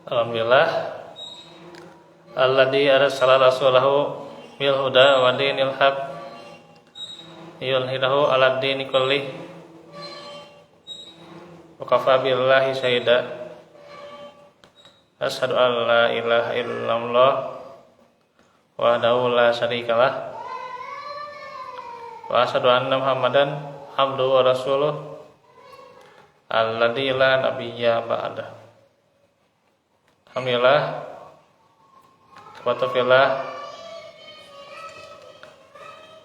Alhamdulillah alladzi arsala rasulahu bil huda wa dinil haq yulhidahu 'alad dini kullih wa kafa billahi syahida. Asyhadu an la ilaha illallah wahdahu la syarikalah wa asyhadu anna Muhammadan abduhu wa rasuluh alladzi la nabiyya ba'dah. Alhamdulillah, kepada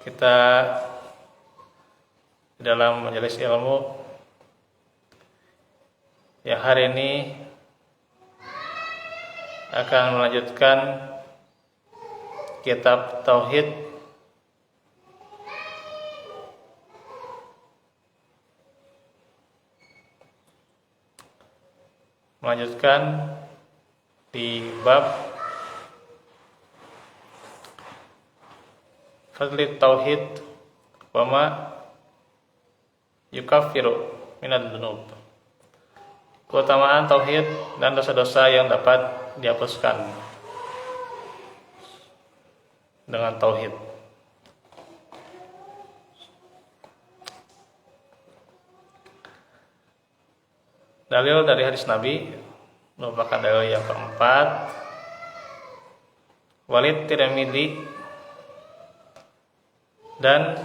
kita dalam majelis ilmu yang hari ini akan melanjutkan kitab Tauhid di bab fadli tauhid wa ma yukaffiru minad dzunub, keutamaan tauhid dan dosa-dosa yang dapat dihapuskan dengan tauhid. Dalil dari hadis Nabi merupakan dalil yang keempat. Walid Tirmidzi dan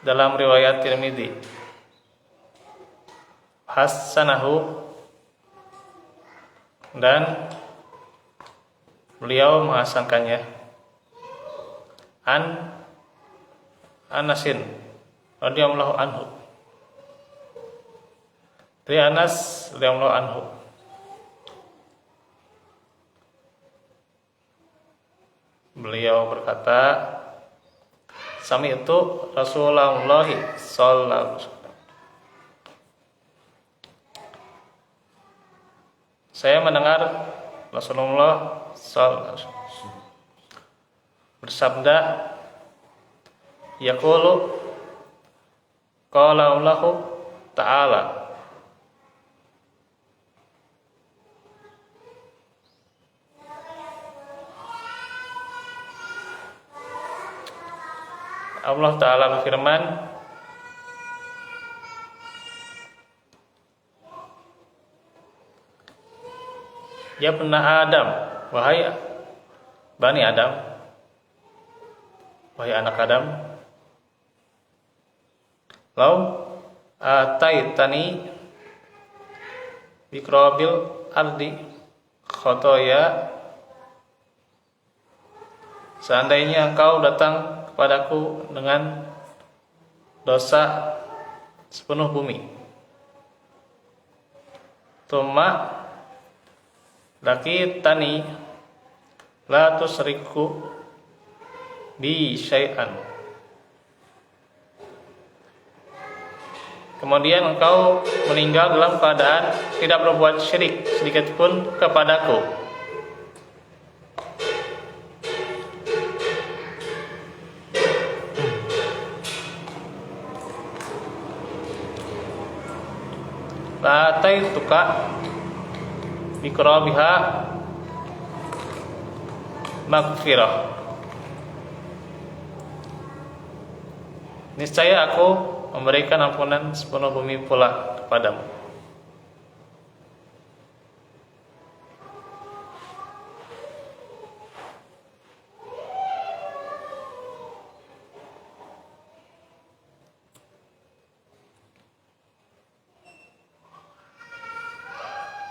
dalam riwayat Tirmidzi hasanahu dan beliau menghasankannya an Anasin radhiyallahu anhu, dari Anas radhiyallahu anhu, beliau berkata, sami itu Rasulullah sallallahu alaihi wasallam, saya mendengar Rasulullah sallallahu alaihi wasallam bersabda, yaqulu qala Allah ta'ala, Allah Ta'ala berfirman, ya bani Adam, wahai bani Adam, wahai anak Adam, lau ataitani biqrabil ardi khotoya, seandainya engkau datang kepadaku dengan dosa sepenuh bumi, tsumma laqitani la tusriku bi syai'an, kemudian engkau meninggal dalam keadaan tidak berbuat syirik sedikit pun kepadaku, la taituka biqrabiha maghfirah, niscaya aku memberikan ampunan sepenuh bumi pula kepadamu.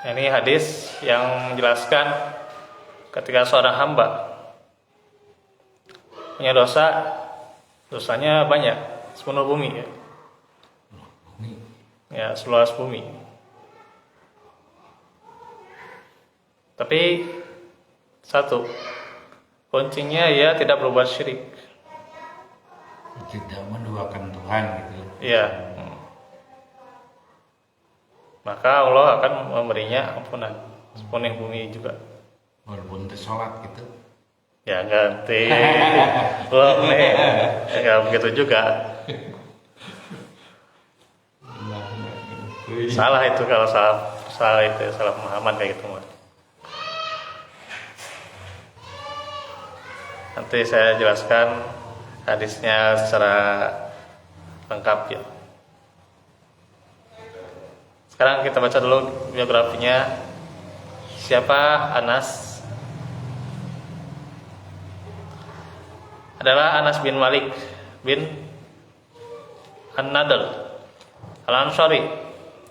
Ini hadis yang menjelaskan ketika seorang hamba punya dosa, dosanya banyak, sepenuh bumi ya, seluas bumi. Tapi satu kuncinya ya tidak berbuat syirik, tidak menduakan Tuhan gitu ya. Maka Allah akan memberinya ampunan sepenuh bumi juga. Walaupun sholat gitu. Ya ganti. Belum nih. Ya begitu juga. Salah itu kalau salah itu salah pemahaman kayak gitu mah. Nanti saya jelaskan hadisnya secara lengkap ya. Sekarang kita baca dulu biografinya. Siapa Anas? Adalah Anas bin Malik bin An-Nadr Al-Ansari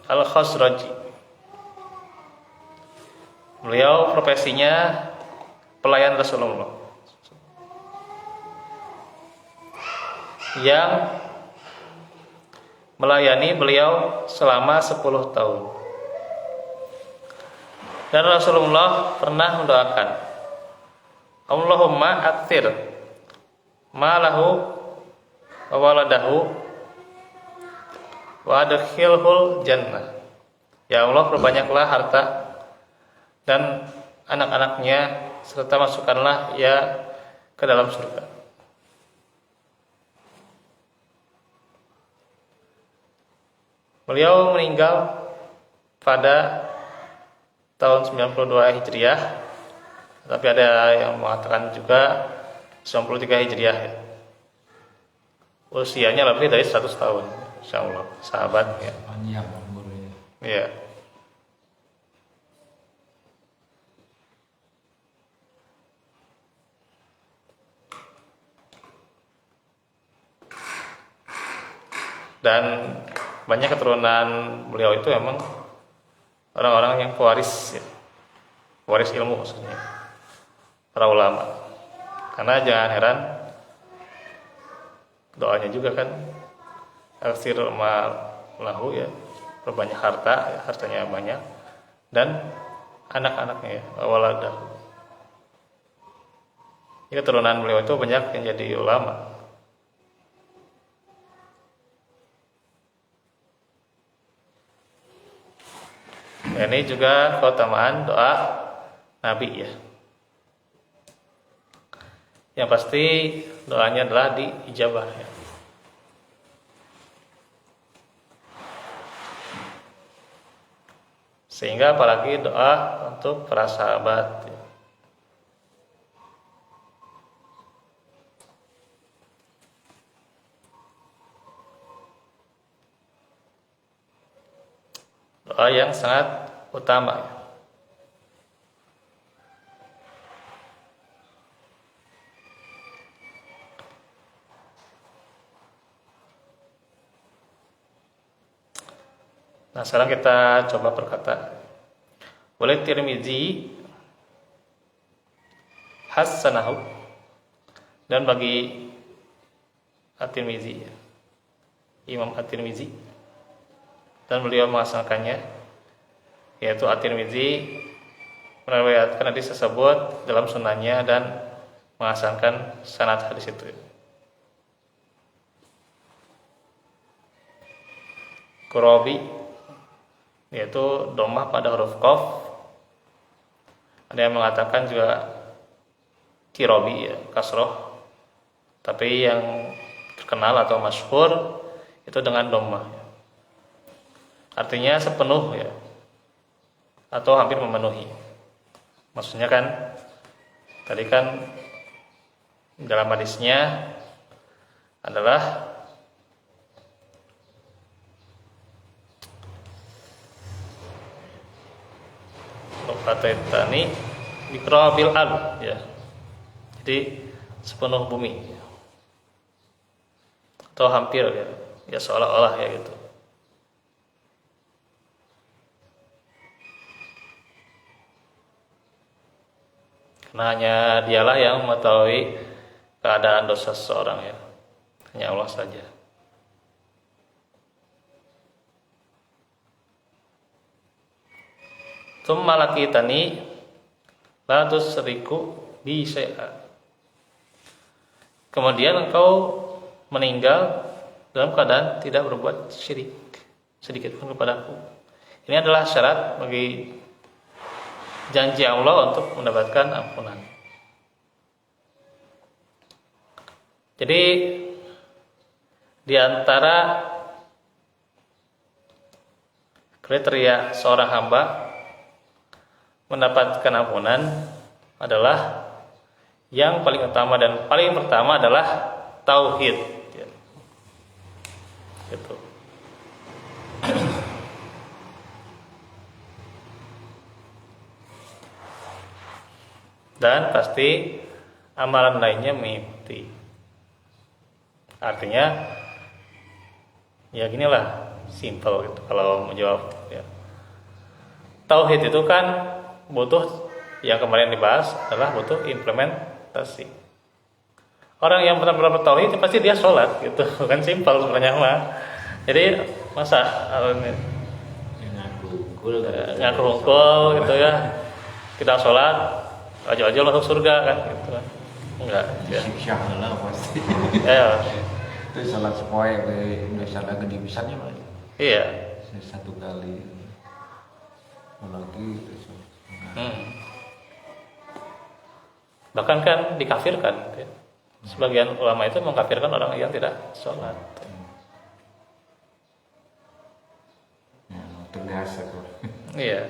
Al-Khazraji. Beliau profesinya pelayan Rasulullah yang melayani beliau selama 10 tahun. Dan Rasulullah pernah mendoakan, Allahumma aktir malahu wa waladahu wa adkhilhul jannah. Ya Allah, perbanyaklah harta dan anak-anaknya serta masukkanlah ia ke dalam surga. Beliau meninggal pada tahun 92 Hijriah, tapi ada yang mengatakan juga 93 Hijriah ya. Usianya lebih dari 100 tahun, insyaallah, sahabat ya. Panjang umurnya. Iya. Dan banyak keturunan beliau itu memang orang-orang yang pewaris ya. Pewaris ilmu maksudnya, para ulama. Karena jangan heran doanya juga kan, aksir malahu ya, berbanyak harta ya, hartanya banyak, dan anak-anaknya ya, waladahu. Jadi keturunan beliau itu banyak yang jadi ulama. Ini juga keutamaan doa Nabi ya. Yang pasti doanya adalah diijabah ya. Sehingga apalagi doa untuk para sahabat ya. Doa yang sangat utama ya. Nah, sekarang kita coba berkata. Oleh Tirmizi hasanahu, dan bagi At-Tirmizi ya, Imam At-Tirmizi, dan beliau menghasankannya, yaitu At-Tirmizi meriwayatkan hadis tersebut dalam sunannya dan menghasankan sanad hadis itu. Qurabi, yaitu dhammah pada huruf qaf. Ada yang mengatakan juga Qirabi ya, kasroh. Tapi yang terkenal atau masyhur itu dengan dhammah ya. Artinya sepenuh ya, atau hampir memenuhi. Maksudnya kan tadi kan dalam hadisnya adalah Lokataitani Bikrobil al ya. Jadi sepenuh bumi ya. Atau hampir ya, ya seolah-olah ya gitu. Karena hanya dialah yang mengetahui keadaan dosa seseorang ya. Hanya Allah saja. Tsumma laqitani la tusriku bi syai'a. Kemudian engkau meninggal dalam keadaan tidak berbuat syirik sedikit pun kepadaku. Ini adalah syarat bagi janji Allah untuk mendapatkan ampunan. Jadi di antara kriteria seorang hamba mendapatkan ampunan adalah yang paling utama dan paling pertama adalah tauhid. Ya. Gitu. Dan pasti amalan lainnya mengikuti. Artinya ya ginilah, simple gitu kalau menjawab ya. Tauhid itu kan butuh, yang kemarin dibahas adalah butuh implementasi. Orang yang benar-benar bertauhid pasti dia sholat gitu, kan simple sebenarnya mah. Jadi masa ngaku unggul gitu ya, tidak sholat aja masuk surga kan gitu kan. Enggak ya. Siksa lah pasti. Ya. Itu salat sepoe udah salah gede pisannya mah. Iya. Satu kali. Lagi terus. Bahkan kan dikafirkan ya. Sebagian ulama itu mengkafirkan orang yang tidak sholat. Ya, tegas aku. Iya.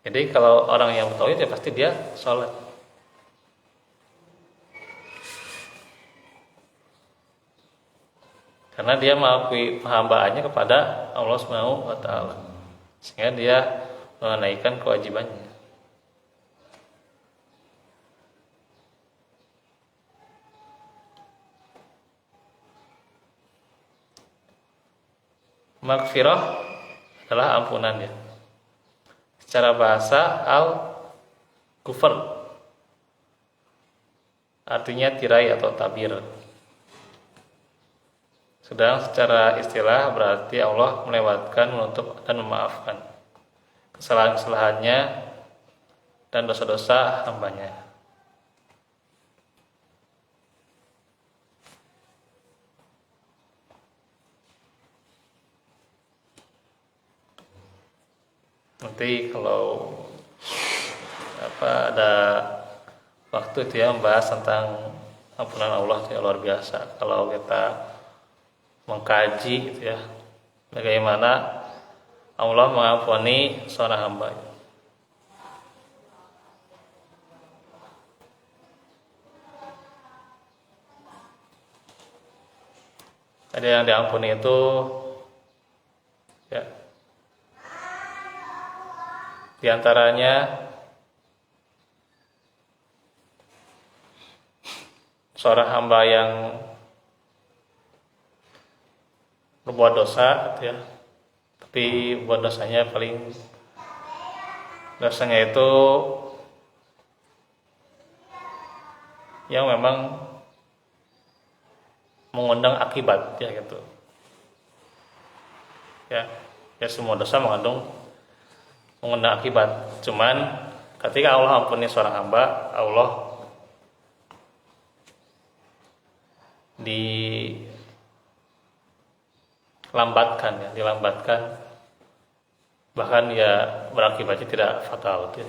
Jadi kalau orang yang bertauhid ya pasti dia sholat. Karena dia mengakui hambaannya kepada Allah Subhanahu wa taala. Sehingga dia menunaikan kewajibannya. Maghfirah adalah ampunan ya. Secara bahasa al-ghufr artinya tirai atau tabir. Sedang secara istilah berarti Allah melewatkan, menutup dan memaafkan kesalahan-kesalahannya dan dosa-dosa hambanya. Nanti kalau ada waktu itu ya membahas tentang ampunan Allah itu ya luar biasa. Kalau kita mengkaji gitu ya, bagaimana Allah mengampuni seorang hamba. Ada yang diampuni itu ya, di antaranya seorang hamba yang berbuat dosa gitu ya, tapi buat dosanya dosanya itu yang memang mengundang akibat ya gitu ya. Ya semua dosa mengundang akibat, cuman ketika Allah ampuni seorang hamba, Allah dilambatkan, bahkan ya berakibatnya tidak fatal ya.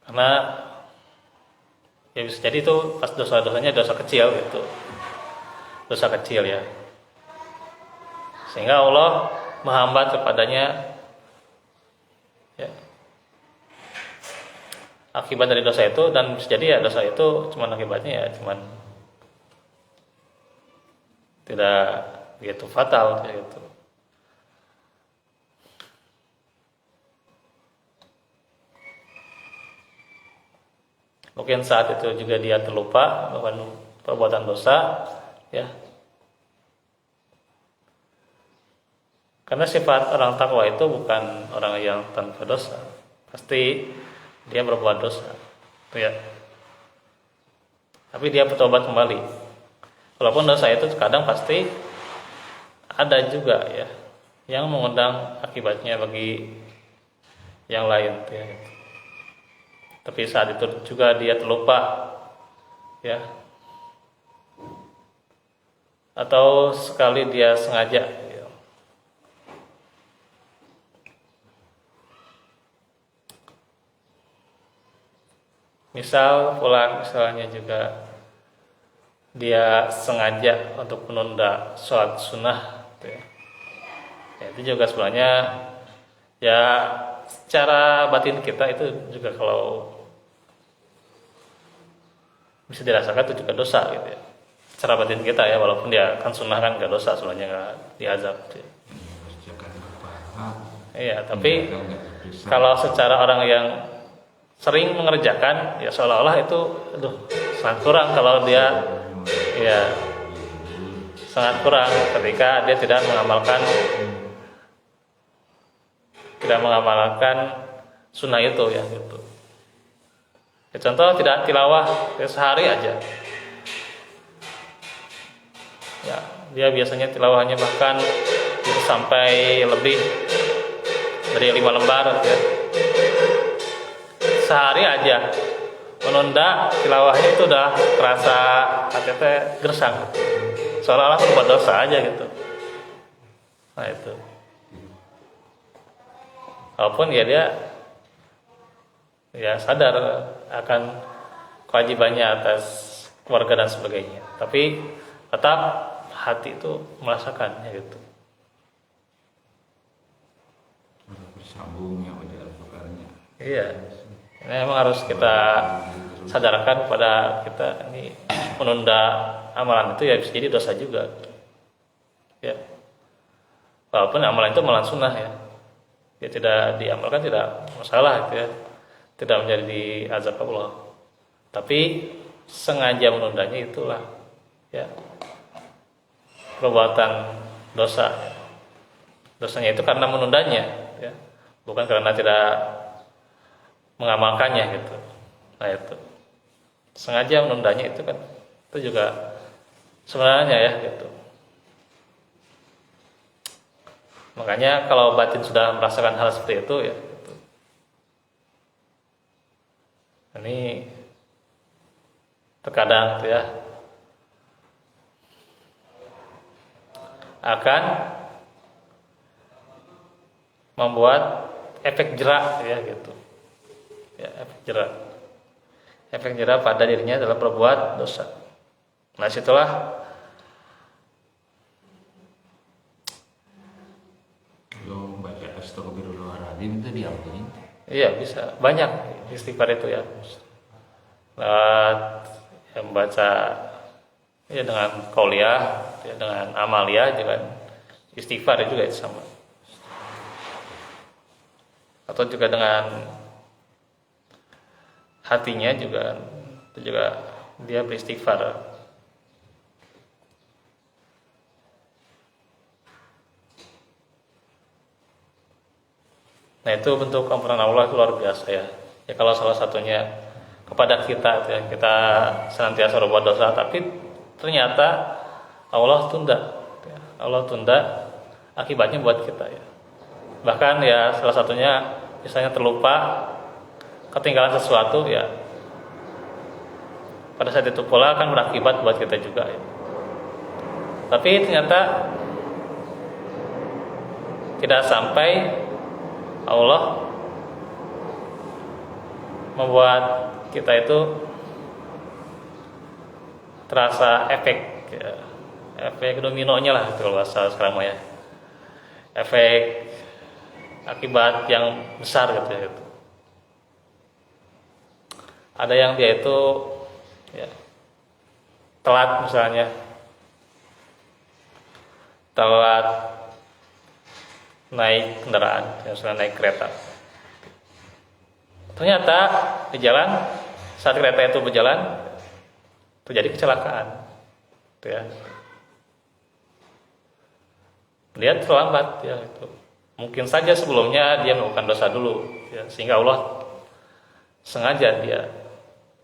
Karena ya bisa jadi itu pas dosanya dosa kecil gitu, dosa kecil ya, sehingga Allah menghambat kepadanya ya, akibat dari dosa itu. Dan bisa jadi ya dosa itu cuman akibatnya ya cuman tidak begitu fatal kayak gitu. Mungkin saat itu juga dia terlupa melakukan perbuatan dosa ya. Karena sifat orang takwa itu bukan orang yang tanpa dosa, pasti dia berbuat dosa, ya. Tapi dia bertobat kembali. Walaupun dosa itu kadang pasti ada juga ya yang mengundang akibatnya bagi yang lain, ya. Tapi saat itu juga dia terlupa, ya. Atau sekali dia sengaja. Ya. Misalnya juga dia sengaja untuk menunda sholat sunnah gitu ya. Ya, itu juga sebenarnya ya secara batin kita itu juga kalau bisa dirasakan itu juga dosa gitu ya. Secara batin kita ya, walaupun dia kan sunnah kan nggak dosa sebenarnya, nggak diazab gitu ya. Iya, tapi kalau secara orang yang sering mengerjakan ya seolah-olah itu aduh sangat kurang kalau dia ya sangat kurang ketika dia tidak mengamalkan sunnah itu ya gitu. Ya, contoh tidak tilawah ya, sehari aja. Ya, dia biasanya tilawahnya bahkan itu sampai lebih dari 5 lembar ya. Sehari aja menunda tilawahnya itu udah terasa HTT gersang, seolah-olah berbuat dosa aja gitu. Nah itu, walaupun ya dia ya sadar akan kewajibannya atas keluarga dan sebagainya, tapi tetap hati itu merasakannya gitu. Bersambungnya udah perkaranya. Iya. Ini memang harus kita sadarkan pada kita ini menunda amalan itu ya bisa jadi dosa juga. Ya. Walaupun amalan itu amalan sunnah ya. Ya tidak diamalkan tidak masalah gitu ya. Tidak menjadi azab Allah. Tapi sengaja menundanya itulah ya perbuatan dosa. Dosanya itu karena menundanya ya. Bukan karena tidak mengamalkannya gitu. Nah itu sengaja menundanya itu kan itu juga sebenarnya ya gitu. Makanya kalau batin sudah merasakan hal seperti itu ya gitu. Ini terkadang gitu ya akan membuat efek jerak ya gitu. Ya, efek jerak pada dirinya dalam berbuat dosa. Nah situlah Lo baca astagfirullahaladzim itu diapain? iya bisa banyak istighfar itu ya. Yang membaca ya dengan qauliyah ya, dengan amaliyah juga istighfar juga itu sama. Atau juga dengan hatinya juga itu juga dia beristighfar. Nah itu bentuk ampunan Allah itu luar biasa ya. Ya kalau salah satunya kepada kita ya, kita senantiasa berbuat dosa tapi ternyata Allah tunda ya. Allah tunda akibatnya buat kita ya. Bahkan ya salah satunya misalnya terlupa ketinggalan sesuatu ya pada saat itu pula akan berakibat buat kita juga ya. Tapi ternyata tidak sampai Allah membuat kita itu terasa efek ya, efek dominonya lah kalau bahasa sekarang ya, efek akibat yang besar gitu ya gitu. Ada yang dia itu ya, telat misalnya, telat naik kendaraan, misalnya naik kereta. Ternyata di jalan saat kereta itu berjalan terjadi kecelakaan, gitu ya. Dia terlambat ya itu. Mungkin saja sebelumnya dia melakukan dosa dulu, ya, sehingga Allah sengaja dia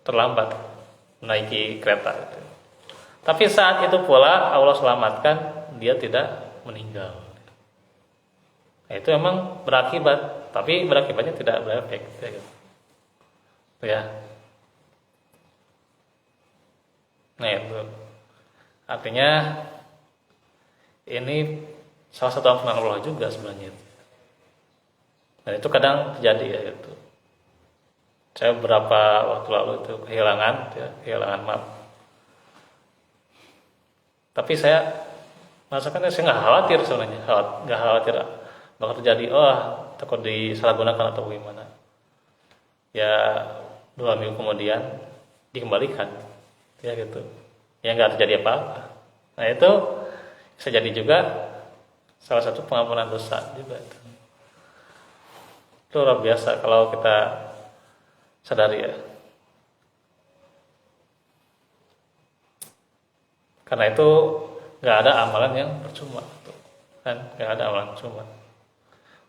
terlambat menaiki kereta itu. Tapi saat itu pula Allah selamatkan dia tidak meninggal. Nah, itu memang berakibat, tapi berakibatnya tidak berefek. Ya. Nah itu artinya ini salah satu ampunan Allah juga sebenarnya. Dan itu kadang terjadi ya itu. Saya beberapa waktu lalu itu kehilangan map. Tapi saya merasakan saya nggak khawatir sebenarnya, nggak khawatir bakal terjadi, takut disalahgunakan atau gimana. Ya 2 minggu kemudian dikembalikan, ya gitu. Ya nggak terjadi apa-apa. Nah itu bisa jadi juga salah satu pengampunan dosa juga itu. Itu luar biasa kalau kita sadari ya. Karena itu nggak ada amalan yang percuma, kan? Nggak ada amalan percuma.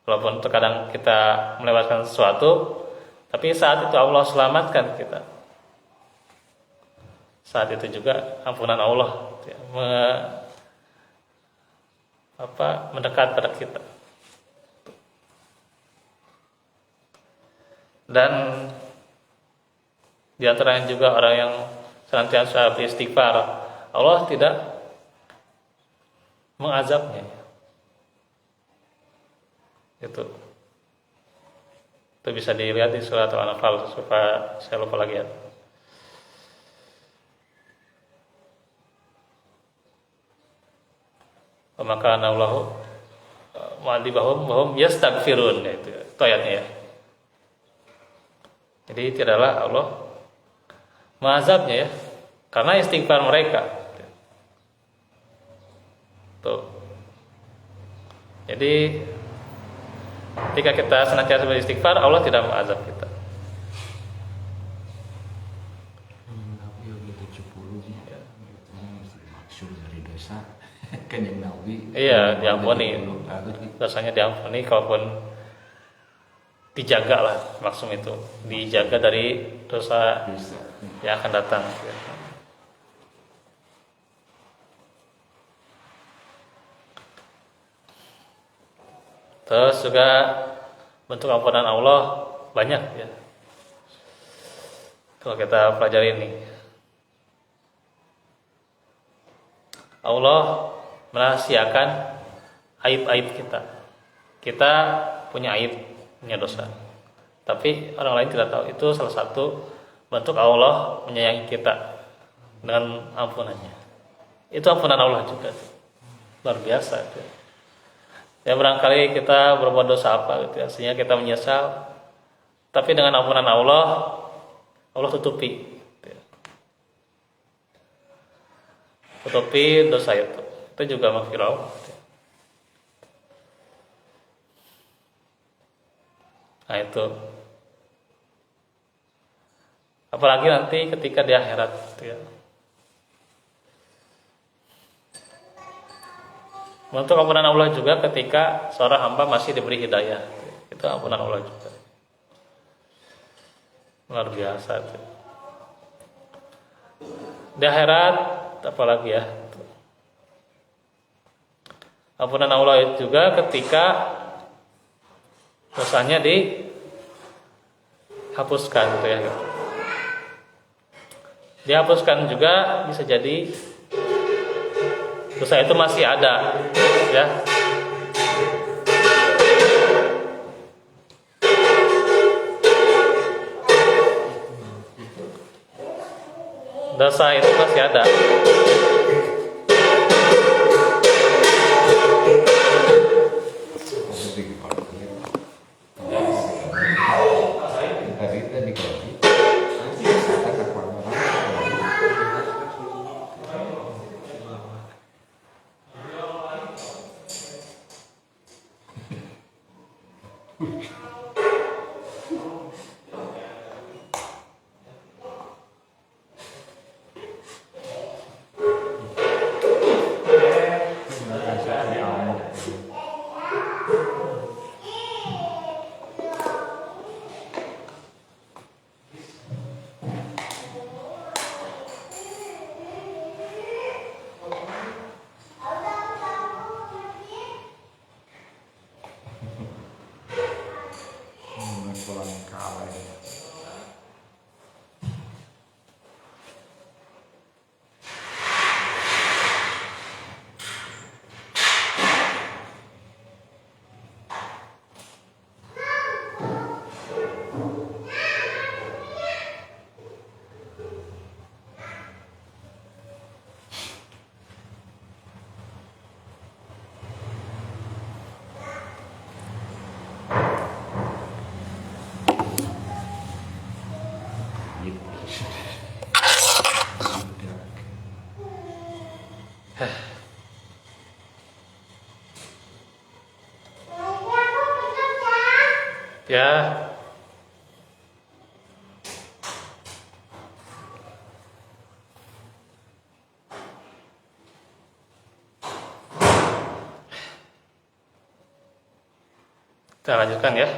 Walaupun terkadang kita melewatkan sesuatu, tapi saat itu Allah selamatkan kita. Saat itu juga ampunan Allah ya, mendekat pada kita. Dan di antaranya juga orang yang senantiasa beristighfar, Allah tidak mengazabnya. Itu bisa dilihat di surat Al-Anfal, supaya saya lupa lagi ya. Maka Allahu mu'adzibahum wa hum yastaghfirun, itu ayatnya ya. Jadi tidaklah Allah mengazabnya ya, karena istighfar mereka. Tuh. Jadi ketika kita senantiasa beristighfar, Allah tidak mengazab kita. Iya, diampuni. Dosanya diampuni, kalaupun dijaga lah, maksud itu dijaga dari dosa yang akan datang. Terus juga bentuk ampunan Allah banyak ya. Kalau kita pelajari ini, Allah merahasiakan aib-aib kita. Kita punya aib, punya dosa, tapi orang lain tidak tahu. Itu salah satu bentuk Allah menyayangi kita dengan ampunannya. Itu ampunan Allah juga, luar biasa itu. Ya barangkali kita berbuat dosa apa gitu ya, sehingga kita menyesal, tapi dengan ampunan Allah, Allah tutupi gitu ya. Tutupi dosa itu juga maghfirah gitu ya. Nah itu, apalagi nanti ketika di akhirat gitu ya. Untuk ampunan Allah juga ketika seorang hamba masih diberi hidayah, itu ampunan Allah juga. Luar biasa itu. Di akhirat apalagi ya, ampunan Allah juga ketika dosanya dihapuskan gitu ya. Dihapuskan juga bisa jadi dosa itu masih ada ya. Dosa itu masih ada. Ya, kita lanjutkan ya.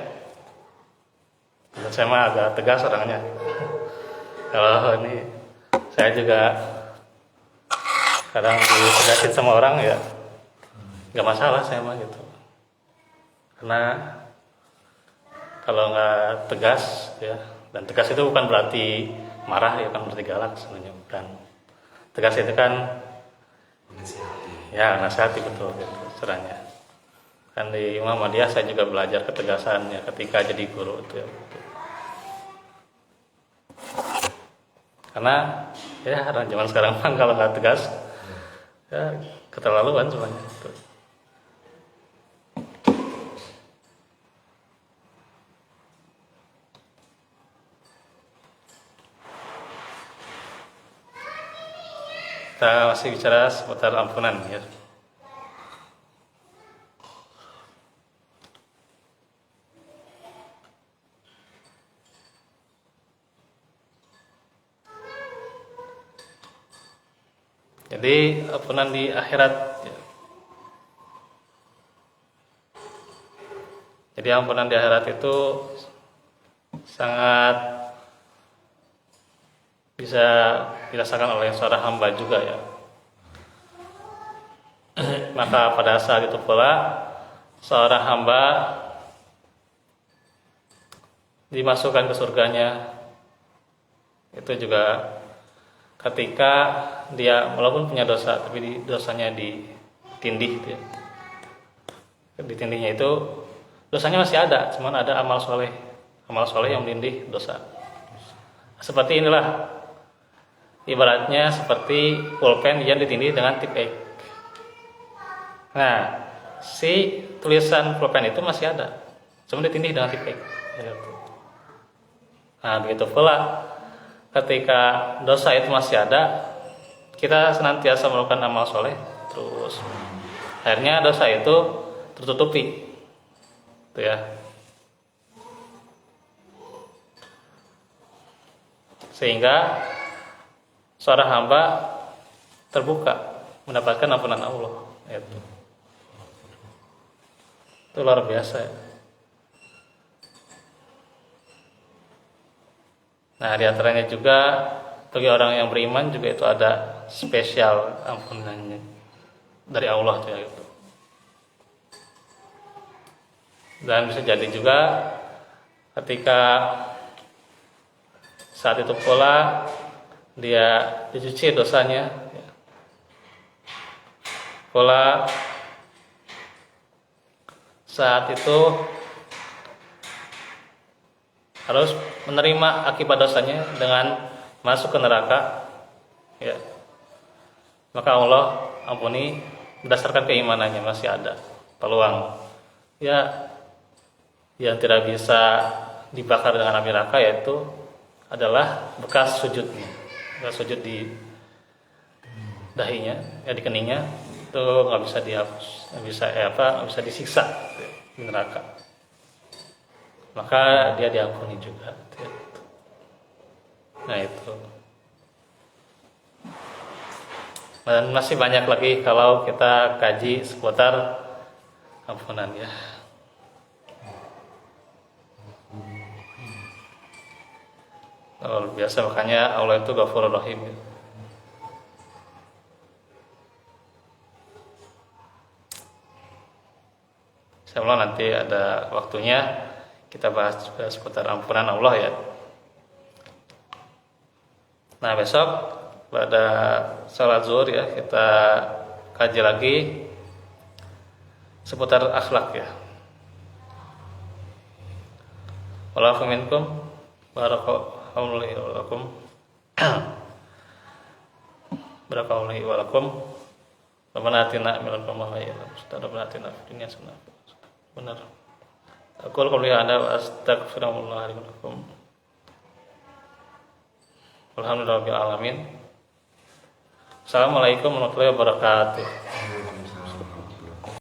Saya mah agak tegas orangnya. Kalau ini saya juga kadang ditegasin sama orang ya, nggak masalah saya mah gitu. Karena kalau nggak tegas ya, dan tegas itu bukan berarti marah ya, kan berarti galak sebenarnya, bukan. Tegas itu kan ya nasihati, betul gitu caranya. Kan di Muhammadiyah saya juga belajar ketegasannya ketika jadi guru itu ya. Karena ya orang zaman sekarang kan kalau nggak tegas ya keterlaluan semuanya gitu. Kita masih bicara seputar ampunan ya. Jadi ampunan di akhirat ya. Jadi ampunan di akhirat itu sangat bisa dirasakan oleh seorang hamba juga ya. Maka pada saat itu pula seorang hamba dimasukkan ke surganya itu juga ketika dia walaupun punya dosa tapi dosanya ditindih gitu ya. Ditindihnya itu dosanya masih ada, cuman ada amal soleh yang menindih dosa. Seperti inilah ibaratnya seperti pulpen yang ditindih dengan tip X. Nah, si tulisan pulpen itu masih ada, cuma ditindih dengan tip X. Nah, begitu pula ketika dosa itu masih ada, kita senantiasa melakukan amal soleh, terus akhirnya dosa itu tertutupi, itu ya. Sehingga seorang hamba terbuka mendapatkan ampunan Allah. Itu luar biasa ya. Nah, diantaranya juga bagi orang yang beriman juga itu ada spesial ampunannya dari Allah tuh ya gitu. Dan bisa jadi juga ketika saat itu pula dia dicuci dosanya ya. Pula saat itu harus menerima akibat dosanya dengan masuk ke neraka ya. Maka Allah ampuni berdasarkan keimanannya, masih ada peluang ya. Yang tidak bisa dibakar dengan api neraka yaitu adalah bekas sujudnya, bekas sujud di dahinya ya, di keningnya itu nggak bisa dihapus, nggak bisa disiksa di neraka. Maka dia diampuni juga. Nah itu. Dan masih banyak lagi kalau kita kaji seputar ampunan ya. Luar biasa, makanya Allah itu Ghafurur Rahim ya. Insyaallah nanti ada waktunya kita bahas juga seputar ampunan Allah ya. Nah, besok pada salat zuhur ya kita kaji lagi seputar akhlak ya. Wallahu minkum barakallahu lakum. Barakallahu walakum. Rabbana atina min ladunka rahmatan wa atina fid dunya hasanah. Benar. Aku qouli hadza wa astaghfirullah li wa lakum. Alhamdulillahirabbil alamin. Assalamualaikum warahmatullahi wabarakatuh.